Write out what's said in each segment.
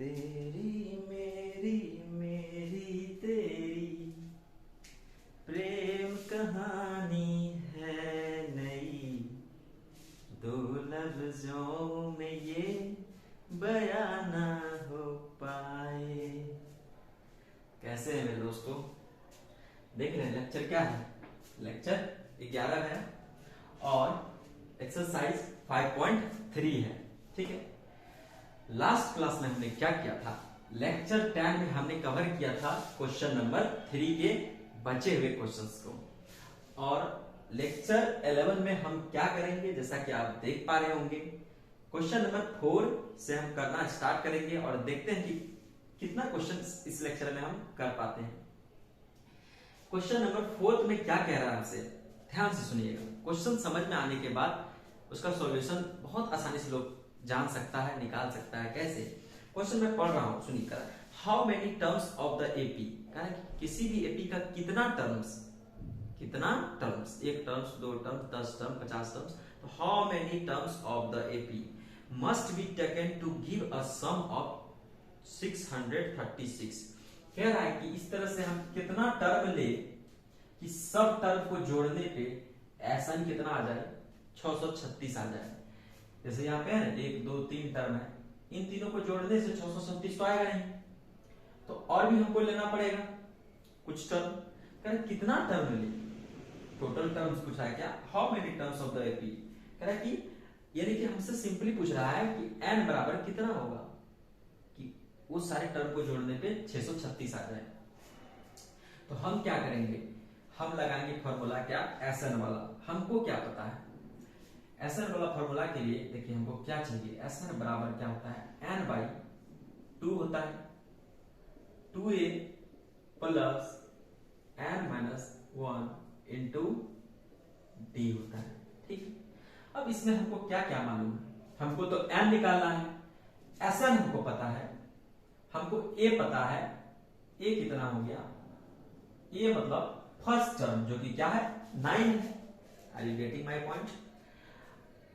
तेरी मेरी मेरी तेरी प्रेम कहानी है नई, दो लफ्जों में ये बयां ना हो पाए। कैसे हैं मेरे दोस्तों? देख रहे हैं लेक्चर क्या है? लेक्चर 11 है और एक्सरसाइज 5.3 है। ठीक है, लास्ट क्लास में हमने क्या किया था? लेक्चर 10 में हमने कवर किया था क्वेश्चन नंबर 3 के बचे हुए क्वेश्चंस को, और लेक्चर 11 में हम क्या करेंगे जैसा कि आप देख पा रहे होंगे, क्वेश्चन नंबर 4 से हम करना स्टार्ट करेंगे और देखते हैं कि कितना क्वेश्चन इस लेक्चर में हम कर पाते हैं। क्वेश्चन नंबर 4 में क्या कह रहा है हमसे, ध्यान से सुनिएगा। क्वेश्चन समझ में आने के बाद उसका सॉल्यूशन बहुत आसानी से लोग जान सकता है, निकाल सकता है। कैसे? क्वेश्चन में पढ़ रहा हूं, सुनिए। How many terms of the AP, किसी भी एपी का कितना टर्म्स, एक टर्म्स, दो टर्म्स, 10 टर्म, 50 टर्म्स। तो how many terms of the AP must be taken to give a sum of 636। कह रहा है कि इस तरह से हम कितना टर्म ले कि सब टर्म को जोड़ने पे ऐसा ही कितना आ जाए, 636 आ जाए। जैसे यहाँ पे है 1 2 3 टर्म है, इन तीनों को जोड़ने से 636 तो आएगा नहीं, तो और भी हमको लेना पड़ेगा कुछ टर्म। कह रहा कितना टर्म ले, टोटल टर्म्स पूछा है क्या? How many terms of the AP. कह रहा कि यानी कि हमसे सिंपली पूछ रहा है कि n बराबर कितना होगा कि उस सारे टर्म को जोड़ने पे 636 आ जाए। तो हम क्या करेंगे, हम लगाएंगे फॉर्मूला क्या, SN वाला। हमको क्या पता है SN वाला फॉर्मूला के लिए? देखिए हमको क्या चाहिए, SN बराबर क्या होता है, n/2 होता है, 2a plus n-1 into d होता है। ठीक है, अब इसमें हमको क्या क्या मालूम है? हमको तो n निकालना है, SN हमको पता है, हमको a पता है। a कितना हो गया, a मतलब फर्स्ट टर्म जो कि क्या है, 9 है। Are you getting my point?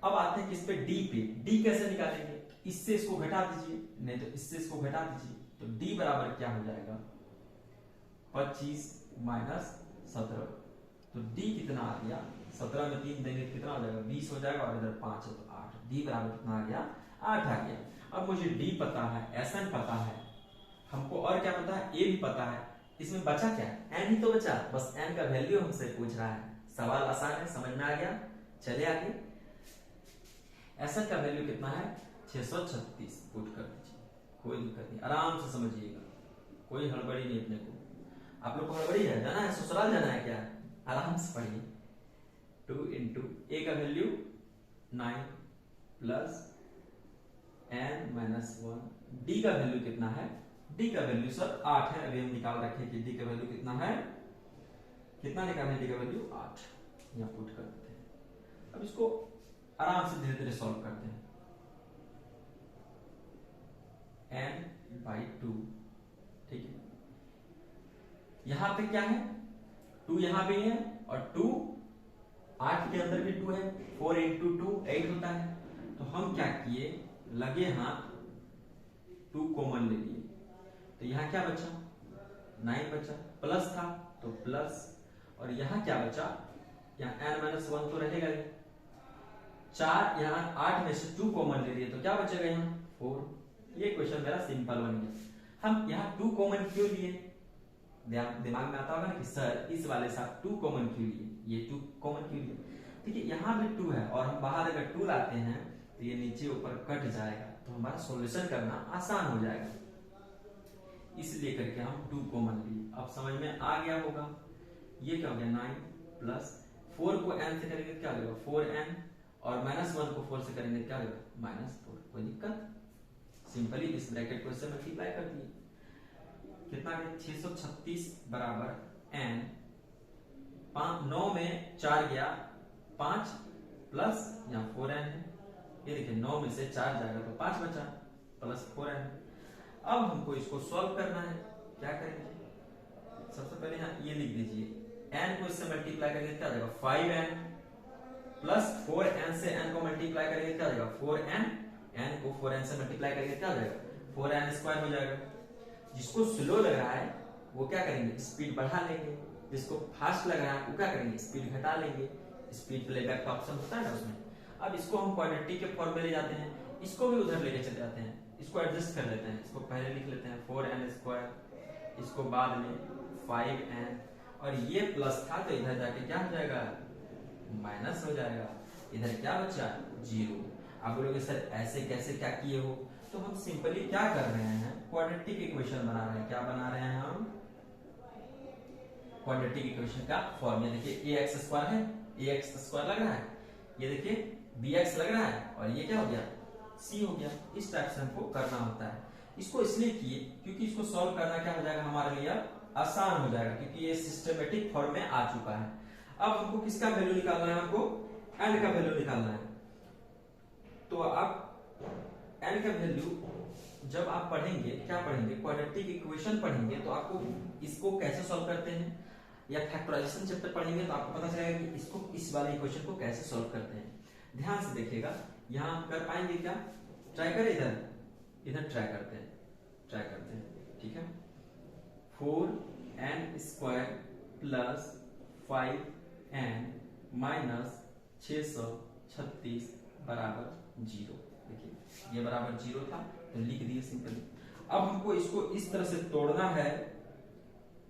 अब आते हैं किस पे, d पे। d कैसे निकालेंगे? इससे इसको घटा दीजिए, नहीं तो इससे इसको घटा दीजिए, तो d बराबर क्या हो जाएगा, 25 माइनस 17। तो d कितना आ गया, 17 में 3 देंगे कितना हो जाएगा, 20 हो जाएगा, और इधर 5 है तो 8। d बराबर कितना आ गया, 8 आ गया। अब मुझे d पता है, SN पता है, हमको और क्या पता है, a भी पता है। इसमें बचा क्या, n ही तो बचा, बस n का वैल्यू हमसे पूछ रहा है। सवाल आसान है, समझ में आ गया। चले आगे। SN का वैल्यू कितना है, 636 पुट कर दीजिए, कोई दिक्कत नहीं, आराम से समझिएगा, कोई हड़बड़ी नहीं अपने को। आप लोग को हड़बड़ी है, जाना है ससुराल, जाना है क्या? आराम से पढ़िए। 2 इंटू a का वैल्यू 9 प्लस n-1, d का वैल्यू कितना है, d का वैल्यू सर 8 है। अभी हम निकाल रखे कि d का वैल्यू कितना है, कितना निकालना है, d का वैल्यू 8, यहां पुट कर देते हैं। अब इसको आराम से धीरे धीरे सॉल्व करते हैं। n/2, ठीक है, यहां पे क्या है, 2 यहां भी है, और 2 8 के अंदर भी 2 है, 4 इंटू 2 8 होता है। तो हम क्या किए, लगे हाथ 2 कॉमन ले लिए, तो यहां क्या बचा, 9 बचा, प्लस था तो प्लस, और यहां क्या बचा, यहां n-1 तो रहेगा ही, 4, यहां 8 में से 2 कॉमन ले लिए तो क्या बचेगा, यहां 4। ये क्वेश्चन मेरा सिंपल बन गया। हम यहां 2 कॉमन क्यों लिए, दिमाग में आता होगा ना कि सर इस वाले साथ 2 कॉमन क्यों लिए, ये 2 कॉमन क्यों लिए। ठीक है, यहां भी 2 है, और हम बाहर अगर 2 लाते हैं तो ये नीचे ऊपर कट जाएगा, तो हमारा सॉल्यूशन करना आसान हो जाएगा, इसलिए करके हम 2 कॉमन लिए। अब समझ में आ गया होगा। ये क्या हो गया, 9 प्लस 4 को n से करेंगे क्या होगा, 4n, और -1 को 4 से करेंगे क्या होगा, -4। कोई दिक्कत, सिंपली इस ब्रैकेट को इससे मल्टीप्लाई कर दिए, कितना है, 636 बराबर n, 9 में 4 गया, 5 प्लस यहाँ 4n है, ये देखिए 9 में से 4 जाएगा तो 5 बचा, प्लस 4n। अब हमको इसको सॉल्व करना है, क्या करेंगे, सबसे पहले यहाँ ये लिख दीजिए, n को इससे मल्टीप्लाई करेंगे क्या जाएगा, 5n, प्लस 4n से n को मल्टीप्लाई करेंगे क्या जाएगा, 4n, n को 4n से मल्टीप्लाई करेंगे क्या जाएगा, 4n² हो जाएगा। जिसको स्लो लग रहा है वो क्या करेंगे, स्पीड बढ़ा लेंगे। जिसको फास्ट लग रहा है वो क्या करेंगे, स्पीड घटा लेंगे। स्पीड प्लेबैक का ऑप्शन होता है ना उसमें। अब इसको हम क्वाड्रेटिक के फॉर्म में ले जाते हैं, इसको भी उधर लेके चले जाते हैं, इसको एडजस्ट कर लेते हैं। इसको पहले लिख लेते हैं 4n², इसको बाद में 5n, और ये प्लस था तो इधर जाके क्या हो जाएगा, माइनस हो जाएगा। इधर क्या बचा, 0। आप बोलोगे सर ऐसे कैसे क्या किए हो, तो हम सिंपली क्या कर रहे हैं, क्वाड्रेटिक इक्वेशन बना रहे हैं। क्या बना रहे हैं हम, क्वाड्रेटिक इक्वेशन का फॉर्मूला। देखिए ax² है, ax² लग रहा है, ये देखिए bx लग रहा है, और ये क्या हो गया, c हो गया। इस टाइप से हमको करना होता है। इसको इसलिए किए क्योंकि इसको सॉल्व करना क्या हो जाएगा हमारे लिए आसान हो जाएगा, क्योंकि ये सिस्टमेटिक फॉर्म में आ चुका है। अब हमको किसका वैल्यू निकालना है, हमको n का वैल्यू निकालना है। तो आप n का वैल्यू जब आप पढ़ेंगे, क्या पढ़ेंगे, क्वाड्रेटिक इक्वेशन पढ़ेंगे, तो आपको इसको कैसे सॉल्व करते हैं, या फैक्टराइजेशन चैप्टर पढ़ेंगे तो आपको पता चलेगा कि इसको, इस वाले इक्वेशन को कैसे सॉल्व करते हैं। ध्यान से देखिएगा, यहाँ कर पाएंगे क्या, ट्राई करें, इधर ट्राई करते हैं, ठीक है। 4n² प्लस 5n माइनस 636 बराबर 0। देखिए ये बराबर 0 था तो लिख दिए सिंपली। अब हमको इसको इस तरह से तोड़ना है।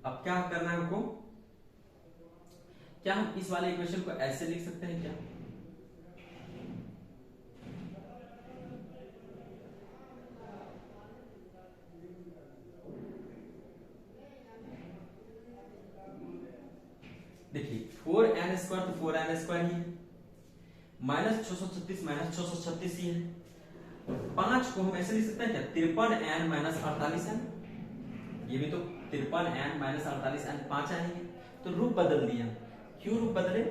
अब क्या करना है हमको, क्या हम इस वाले इक्वेशन को ऐसे लिख सकते हैं क्या, देखिए 4n² तो 4n² ही है, माइनस 636 ही है। 5 को हम ऐसे लिख सकते हैं क्या, 53n माइनस 48n, ये भी तो 53n माइनस 48n 5 आएंगे, तो रूप बदल दिया। क्यों रूप बदले,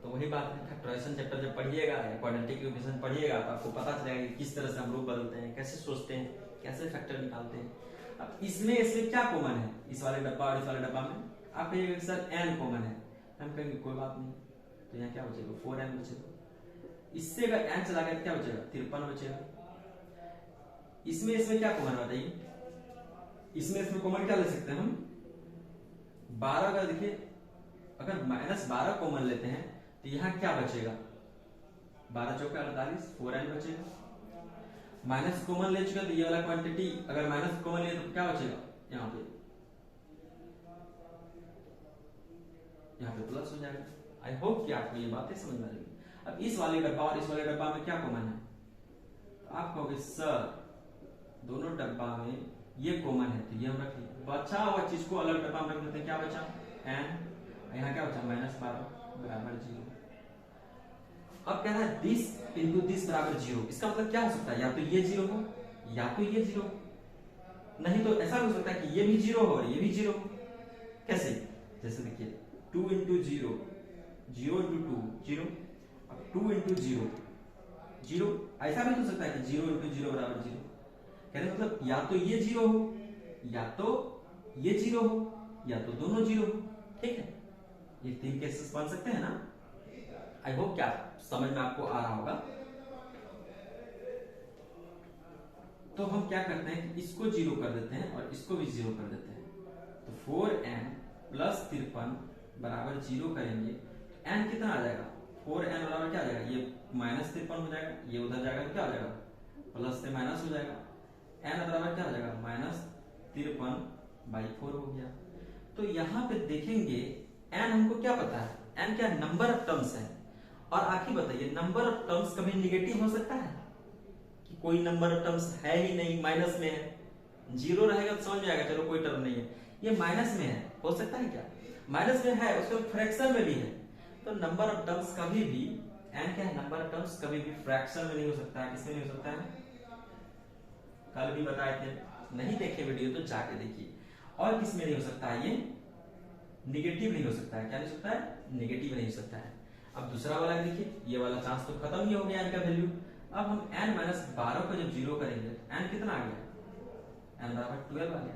तो वही बात है, फैक्टराइजेशन चैप्टर जब पढ़िएगा या क्वाड्रेटिक इक्वेशन पढ़िएगा तो आपको पता चलेगा कि किस तरह से हम रूप बदलते हैं, कैसे सोचते हैं, कैसे फैक्टर निकालते हैं। अब इसमें क्या कॉमन है, इस वाले डब्बा और इस वाले डब्बा में, आप कहिएगा सर n कॉमन है, हम कहेंगे कोई बात नहीं, तो यहाँ क्या बचेगा, 4n बचेगा। इससे अगर n चला गया तो क्या बचेगा, 53 बचेगा। इसमें क्या कॉमन बताइए, इसमें कॉमन क्या ले सकते हैं हम, 12 का। देखिए अगर -12 कॉमन लेते हैं तो यहाँ क्या बचेगा, 12 चौका 48, 4n बचेगा। माइनस कॉमन ले चुके तो ये वाला क्वांटिटी अगर माइनस कॉमन ले तो क्या बचेगा, यहाँ पे प्लस हो जाएगा। आई होप कि आपको ये बातें समझ में आ जाएगी। अब इस वाले डब्बा और इस वाले डब्बा में क्या कॉमन है, तो आप कहोगे सर दोनों डब्बा में ये कॉमन है, तो ये हम रख लिया। बचा हुआ चीज को अलग डब्बा में रख देते हैं, क्या बचा, n, यहाँ क्या बचा, -12 बराबर 0। अब कह रहा है दिस इंटू दिस बराबर 0, इसका मतलब क्या हो सकता है, या तो ये 0 हो या तो ये 0, नहीं तो ऐसा हो सकता है कि ये भी 0 हो और ये भी 0 हो। कैसे, जैसे देखिए 2 इंटू 0, 0 इंटू 2 0, अब 2 इंटू 0 0, ऐसा भी हो सकता है कि 0 इंटू 0 बराबर 0। कहने मतलब या तो ये 0 हो या तो ये 0 हो या तो दोनों 0 हो, ठीक है। ये 3 केसेस बन सकते हैं ना। आई होप क्या समझ में आपको आ रहा होगा। तो हम क्या करते हैं कि इसको 0 कर देते हैं और इसको भी 0 कर देते हैं। तो 4n प्लस 53 बराबर 0 करेंगे, n कितना आ जाएगा, 4n बराबर क्या आ जाएगा, ये -53 हो जाएगा, ये उधर जाएगा तो क्या हो जाएगा, प्लस से माइनस हो जाएगा। n बराबर क्या हो जाएगा, -53/4 हो गया। तो यहाँ पे देखेंगे n हमको क्या पता है, n क्या नंबर ऑफ टर्म्स है। और आखिर बताइए नंबर ऑफ टर्म्स कभी निगेटिव हो सकता है, कि कोई नंबर ऑफ टर्म्स है ही नहीं, माइनस में है, 0 रहेगा तो समझ में आएगा चलो कोई टर्म नहीं है, ये माइनस में है, हो सकता है क्या, माइनस में है, उसके फ्रैक्शन में भी है। तो नंबर ऑफ टर्म्स कभी भी, n क्या है, नंबर ऑफ टर्म्स कभी भी फ्रैक्शन में नहीं हो सकता है। किसमें नहीं हो सकता है, कल भी बताए थे, नहीं देखे वीडियो तो जाके देखिए। और किसमें नहीं हो सकता है, ये निगेटिव नहीं हो सकता है। क्या नहीं हो सकता है, निगेटिव नहीं हो सकता है। अब दूसरा वाला देखिए, ये वाला चांस तो खत्म ही हो गया n का वैल्यू। अब हम n-12 को जब 0 करेंगे n कितना आ गया, n बराबर 12 आ गया।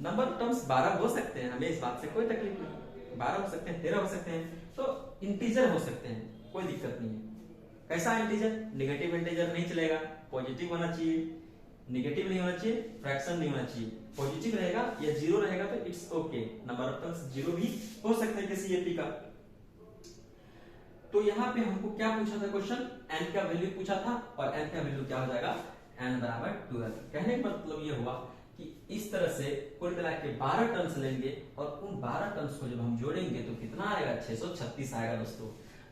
नंबर ऑफ टर्म्स 12 हो सकते हैं, हमें इस बात से कोई तकलीफ नहीं, 12 हो सकते हैं, 13 हो सकते हैं, तो इंटीजर हो सकते हैं, कोई दिक्कत नहीं है। कैसा इंटीजर, निगेटिव इंटीजर नहीं चलेगा, पॉजिटिव होना चाहिए, नेगेटिव नहीं होना चाहिए, फ्रैक्शन नहीं होना चाहिए, पॉजिटिव रहेगा या जीरो रहेगा तो it's okay. Number of terms zero भी हो सकता है किसी एपी का। तो यहाँ पे हमको क्या पूछा था क्वेश्चन, n का वैल्यू पूछा था और n का वैल्यू क्या हो जाएगा, n बराबर 12। कहने का मतलब ये हुआ कि इस तरह से कुल मिला के 12 टर्म्स लेंगे और उन 12 टर्म्स को जब हम जोड़ेंगे तो कितना आएगा, 636 आएगा। दोस्तों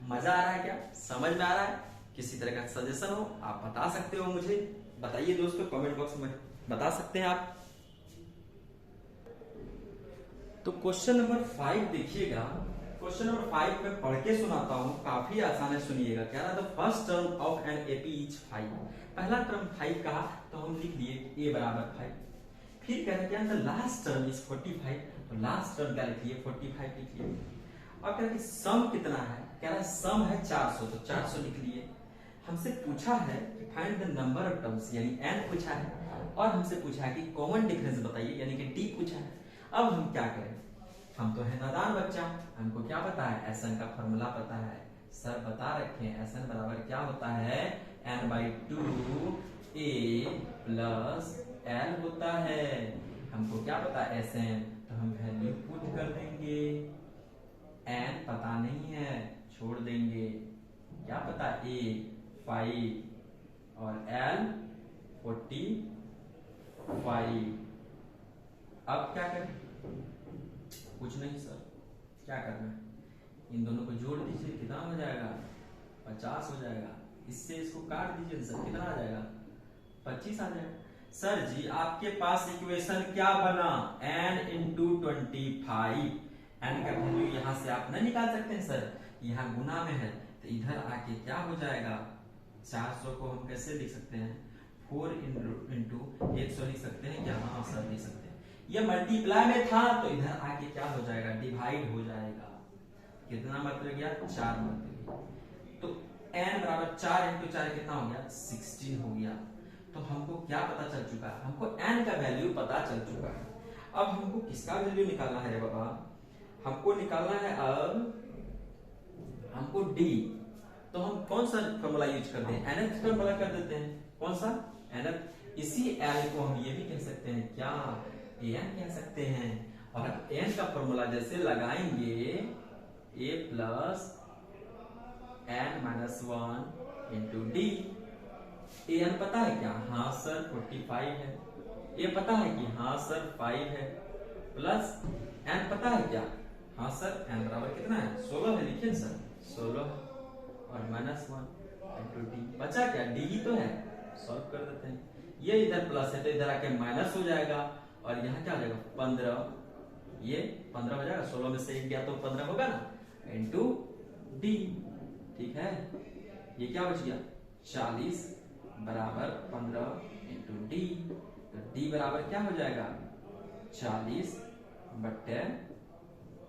मजा आ रहा है क्या, समझ में आ रहा है? किसी तरह का सजेशन हो आप बता सकते हो, मुझे बताइए दोस्तों, कमेंट बॉक्स में बता सकते हैं आप। तो क्वेश्चन नंबर 5 देखिएगा। क्वेश्चन नंबर 5 में पढ़ के सुनाता हूँ, काफी आसान है, सुनिएगा। कह रहा था first term of an AP is 5। पहला टर्म 5 कहा तो हम लिख लिए a बराबर 5। फिर कह रहा है लास्ट टर्म इज 45, तो लास्ट टर्म क्या लिखिए, 45 लिखिए। अब कह रहा है सम कितना है, कह रहा है सम है 400, तो 400 लिख लिए। हमसे पूछा है कि find the number of terms, यानी n पूछा है, और हमसे पूछा है कि कॉमन डिफरेंस बताइए, यानी कि d पूछा है। अब हम क्या करें, हम तो है नादान बच्चा, हमको क्या पता है, SN का फॉर्मूला पता है, सर बता रखे हैं। SN बराबर क्या होता है, n/2 a प्लस l होता है। हमको क्या पता है SN, तो हम वैल्यू पुट कर देंगे। n पता नहीं है, छोड़ देंगे। क्या पता, a 5 और l 45। अब क्या करें, कुछ नहीं सर, क्या करना है, इन दोनों को जोड़ दीजिए, कितना हो जाएगा, 50 हो जाएगा। इससे इसको काट दीजिए सर, कितना आ जाएगा, 25 आ जाएगा। सर जी आपके पास इक्वेशन क्या बना, n इंटू 25। n का वैल्यू यहाँ से आप नहीं निकाल सकते हैं सर, यहाँ गुना में है, तो इधर आके क्या हो जाएगा, 400 को हम कैसे लिख सकते हैं, 4 इंटू 100 लिख सकते हैं क्या, हाँ सर लिख सकते हैं। ये मल्टीप्लाई में था तो इधर आके क्या हो जाएगा, डिवाइड हो जाएगा। कितना मत गया, 4 मत गया, तो n बराबर 4 इंटू 4 कितना हो गया, 16 हो गया। तो हमको क्या पता चल चुका है, हमको n का वैल्यू पता चल चुका है। अब हमको किसका वैल्यू निकालना है रे बाबा, हमको निकालना है अब हमको d। तो हम कौन सा फॉर्मूला यूज करते हैं, nth फॉर्मूला कर देते हैं। कौन सा, nth। इसी l को हम ये भी कह सकते हैं क्या, an कह सकते हैं। और n का फॉर्मूला जैसे लगाएंगे, a plus n minus 1 into D. an पता है क्या, हाँ सर 45 है। a पता है कि हाँ सर 5 है, प्लस n पता है क्या, हाँ सर n बराबर कितना है, 16 है। लिखिए सर 16 और माइनस 1 इंटू डी। बचा क्या, डी ही तो है, सॉल्व कर देते हैं। ये इधर प्लस है तो इधर आके माइनस हो जाएगा, और यहाँ क्या हो जाएगा 15, ये 15 हो जाएगा, 16 में से 1 गया तो 15 होगा ना, इंटू डी। ठीक है, ये क्या बच गया 40 बराबर 15 इंटू डी। तो डी बराबर क्या हो जाएगा 40 बट्टे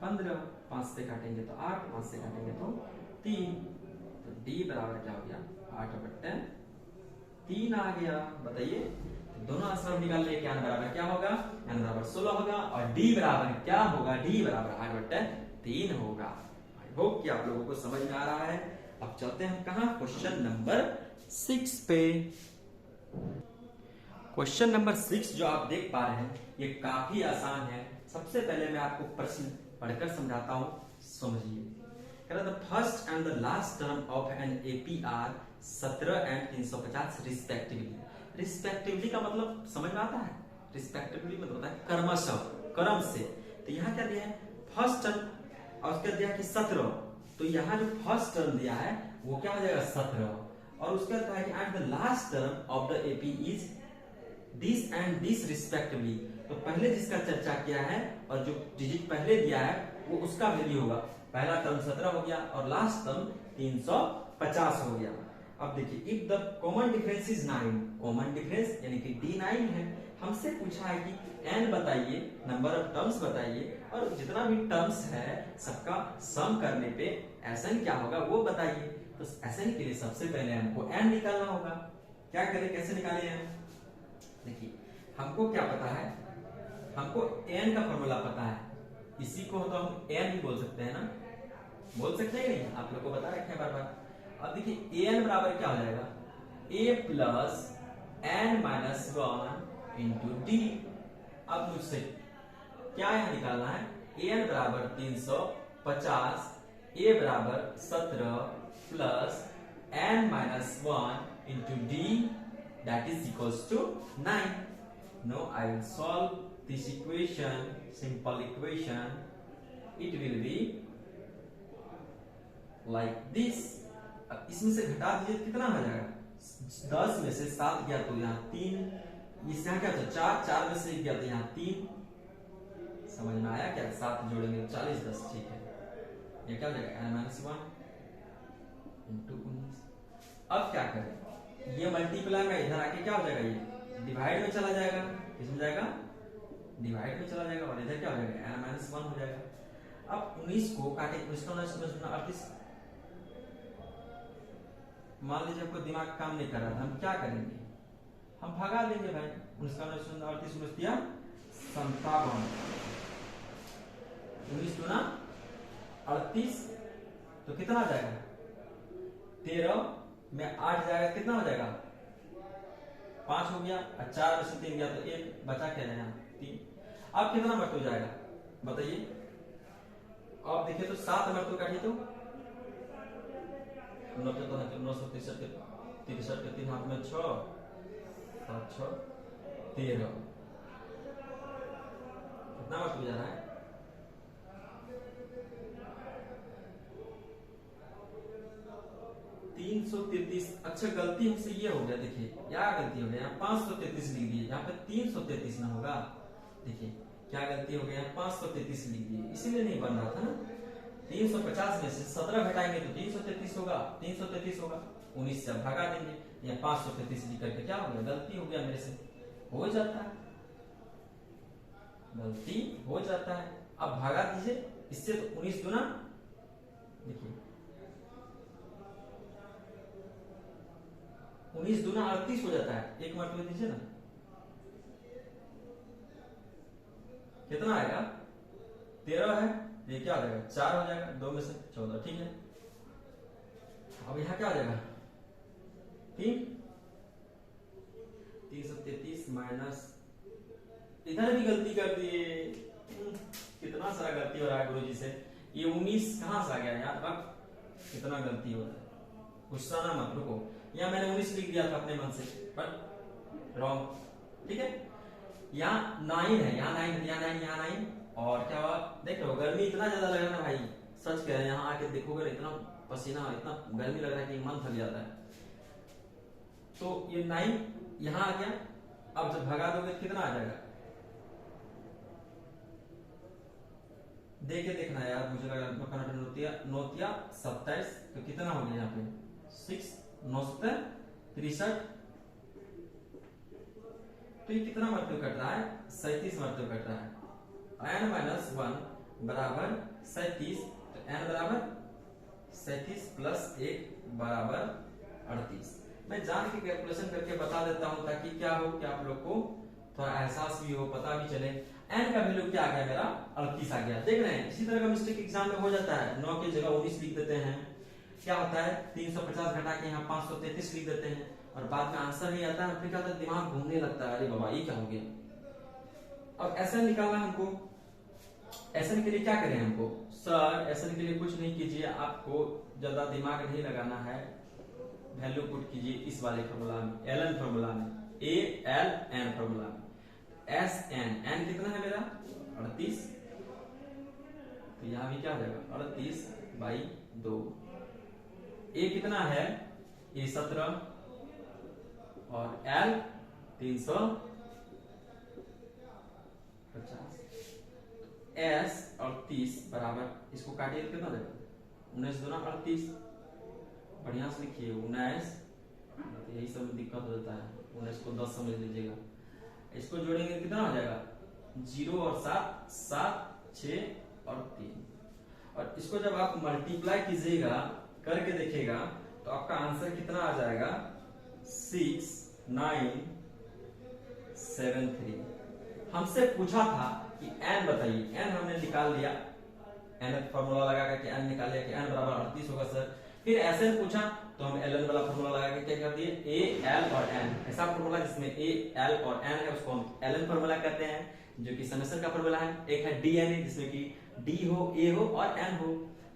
15, 5 से काटेंगे तो 8, 5 से काटेंगे तो 3, तो डी बराबर क्या हो गया 8 बट्टे 3 आ गया। बताइए, दोनों आंसर निकाल लिए, क्या n बराबर क्या होगा, n बराबर 16 होगा, और d बराबर क्या होगा, d बराबर 8 बट्टे 3 होगा। आई होप कि आप लोगों को समझ में आ रहा है। अब चलते हैं कहां, क्वेश्चन नंबर 6 पे। क्वेश्चन नंबर 6 जो आप देख पा रहे हैं ये काफी आसान है। सबसे पहले मैं आपको प्रश्न पढ़कर समझाता हूं, समझिए। कह रहा था first and the last term of an AP are 17 and 350 respectively. Respectively का मतलब समझ में आता है, रिस्पेक्टिवली मतलब होता है क्रमशः, क्रम से। तो यहाँ क्या दिया है, फर्स्ट टर्म और उसका दिया कि 17, तो यहाँ जो फर्स्ट टर्म दिया है वो क्या हो जाएगा 17, और उसका कहा है कि at the last term of the AP is this and this respectively. तो पहले जिसका चर्चा किया है और जो डिजिट पहले दिया है वो उसका वैल्यू होगा। पहला टर्म 17 हो गया और लास्ट टर्म 350 हो गया। अब देखिए, if the common difference is 9, common difference यानी कि d9 है। हमसे पूछा है कि n बताइए, नंबर ऑफ टर्म्स बताइए, और जितना भी टर्म्स है सबका सम करने पे SN क्या होगा वो बताइए। तो SN के लिए सबसे पहले हमको n निकालना होगा। क्या करें, कैसे निकालें n? देखिए, हमको क्या पता है, हमको n का फॉर्मूला पता है, इसी को तो हम n ही बोल सकते हैं ना, बोल सकते हैं नहीं, आप लोग को बता रखे हैं बार बार। अब देखिए an बराबर क्या हो जाएगा, a plus n minus 1 into D. अब मुझसे क्या यहां निकालना है, an बराबर 350, a बराबर 17 plus n minus 1 into d that is equals to 9। Now I will solve this equation, simple equation. It will be like this. अब इसमें से घटा दीजिए, कितना हो जाएगा, 10 में से 7 गया तो यहाँ 3, इस यहाँ क्या था 4, 4 में से 1 गया तो यहाँ 3। समझ में आया क्या, 7 जोड़ेंगे 40 10, ठीक है। ये क्या हो जाएगा n माइनस 1 इंटू 19। अब क्या करें, ये मल्टीप्लाई में इधर आके क्या हो जाएगा, ये डिवाइड में चला जाएगा, इसमें जाएगा डिवाइड में चला जाएगा, और इधर क्या हो जाएगा n माइनस 1 हो जाएगा। अब 19 को काटे, 38, मान लीजिए आपको दिमाग काम नहीं कर रहा था, हम क्या करेंगे, हम भगा देंगे भाई। 19 दिया 57, 19 दूना 38, तो कितना आ जाएगा 13 में 8 जाएगा, कितना हो जाएगा 5 हो गया, और 4 में से 3 गया तो 1 बचा, क्या है 3। अब कितना मर्तबा जाएगा बताइए, अब देखिए तो 7 मर्तबा काटिए तो 963 के 3 हाथ में 6, 7 6 13, कितना मर्तबा जा रहा है 333। अच्छा गलती हमसे ये हो गया, देखिए क्या गलती हो गया, यहाँ 533 लिख दिए, यहाँ पे 333 ना होगा। देखिए क्या गलती हो गया, 533 लिख दिए, इसीलिए नहीं बन रहा था ना। 350 में से 17 घटाएंगे तो 333 होगा, 333 होगा, 19 से भगा देंगे, या 533 लिख करके क्या हो गया, गलती हो गया मेरे से, हो जाता है, गलती हो जाता है। अब भगा दीजिए इससे, तो 19 दूना, देखिए 19 दूना 38 हो जाता है, एक मर्तबा दीजिए ना, कितना आएगा 13 है, ये क्या हो जाएगा 4 हो जाएगा, 2 में से 14, ठीक है। अब यहाँ क्या हो जाएगा 333 माइनस, इधर भी गलती कर दिए, कितना सारा गलती हो रहा है गुरुजी से। ये 19 कहां से आ गया यार, अब कितना गलती हो रहा है, गुस्सा ना मत, रुको, यहाँ मैंने 19 लिख दिया था अपने मन से, पर रॉन्ग, ठीक है। यहाँ 9 है, यहाँ 9 है, यहाँ 9, यहाँ 9, और क्या हुआ देख रहे हो, गर्मी इतना ज्यादा लग रहा है ना भाई, सच कह रहे हैं, यहाँ आके देखोगे इतना पसीना, इतना गर्मी लग रहा है कि मन थक जाता है। तो ये 9 यहाँ आ गया, अब जब भगा दोगे कितना आ जाएगा, देखे देखना यार, मुझे लग रहा है नोतिया 27, तो कितना हो गया यहाँ पे 6, 9 63, तो ये कितना मर्तबा कट रहा है 37 मर्तबा कट रहा है। n माइनस 1 बराबर 37, तो n बराबर 37 प्लस 1 बराबर 38। मैं जान के कैलकुलेशन करके बता देता हूं, ताकि क्या हो कि आप लोग को थोड़ा एहसास भी हो, पता भी चले। n का वैल्यू क्या आ गया मेरा 38 आ गया, देख रहे हैं। इसी तरह का मिस्टेक एग्जाम में हो जाता है, 9 की जगह 19 लिख देते हैं, क्या होता है 350 घटा के यहाँ 533 लिख देते हैं, और बाद में आंसर नहीं आता है, फिर क्या होता है दिमाग घूमने लगता है, अरे बाबा ये क्या हो गया। अब ऐसा निकालना हमको, ऐसा के लिए क्या करें हमको, सर ऐसा के लिए कुछ नहीं कीजिए, आपको ज्यादा दिमाग नहीं लगाना है, वैल्यू पुट कीजिए इस वाले फॉर्मूला में, एलन फॉर्मूला में, ALN फॉर्मूला में, SN, n कितना है मेरा 38, तो यहाँ भी क्या हो जाएगा 38/2, A कितना है A 17, और L 350, S 38 बराबर, इसको काटिए तो कितना देगा 19 दूना 38, बढ़िया से लिखिए 19, यही सब दिक्कत हो जाता है, 19 को 10 समझ लीजिएगा। इसको जोड़ेंगे कितना हो जाएगा 0 और 7, 7 6 और 3, और इसको जब आप मल्टीप्लाई कीजिएगा करके देखिएगा तो आपका आंसर कितना आ जाएगा 6973। हमसे पूछा था कि n बताइए, n हमने निकाल लिया, n फॉर्मूला लगा के n निकाल लिया कि n बराबर 38 होगा सर। फिर ऐसे पूछा तो हम एल एन वाला फॉर्मूला लगा के क्या कर दिए, ए एल और एन, ऐसा फॉर्मूला जिसमें ए एल और एन है उसको हम एल एन फॉर्मूला कहते हैं, जो कि समेशन का फॉर्मूला है। एक है डी एन ए जिसमें कि डी हो, ए हो और एन हो।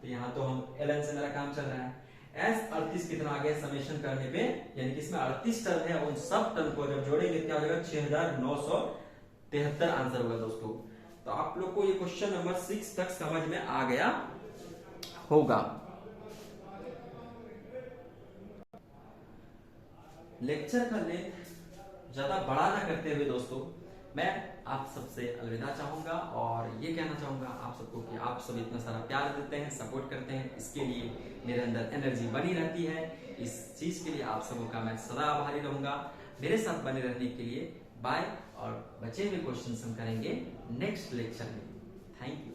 तो यहाँ तो हम एल एन से मेरा काम चल रहा है। एस 38 कितना आ गया समेशन करने पे, यानी कि इसमें 38 टर्म है, उन सब टर्म को जब जोड़ेंगे क्या हो जाएगा 6973 आंसर होगा दोस्तों। तो आप लोग को ये क्वेश्चन नंबर 6 तक समझ में आ गया होगा। लेक्चर का लेंथ ज्यादा बड़ा ना करते हुए दोस्तों मैं आप सबसे अलविदा चाहूंगा और ये कहना चाहूंगा आप सबको कि आप सब इतना सारा प्यार देते हैं, सपोर्ट करते हैं, इसके लिए मेरे अंदर एनर्जी बनी रहती है। इस चीज के लिए आप सबों का मैं सदा आभारी रहूंगा। मेरे साथ बने रहने के लिए बाय, और बचे हुए क्वेश्चंस हम करेंगे नेक्स्ट लेक्चर में। Thank you.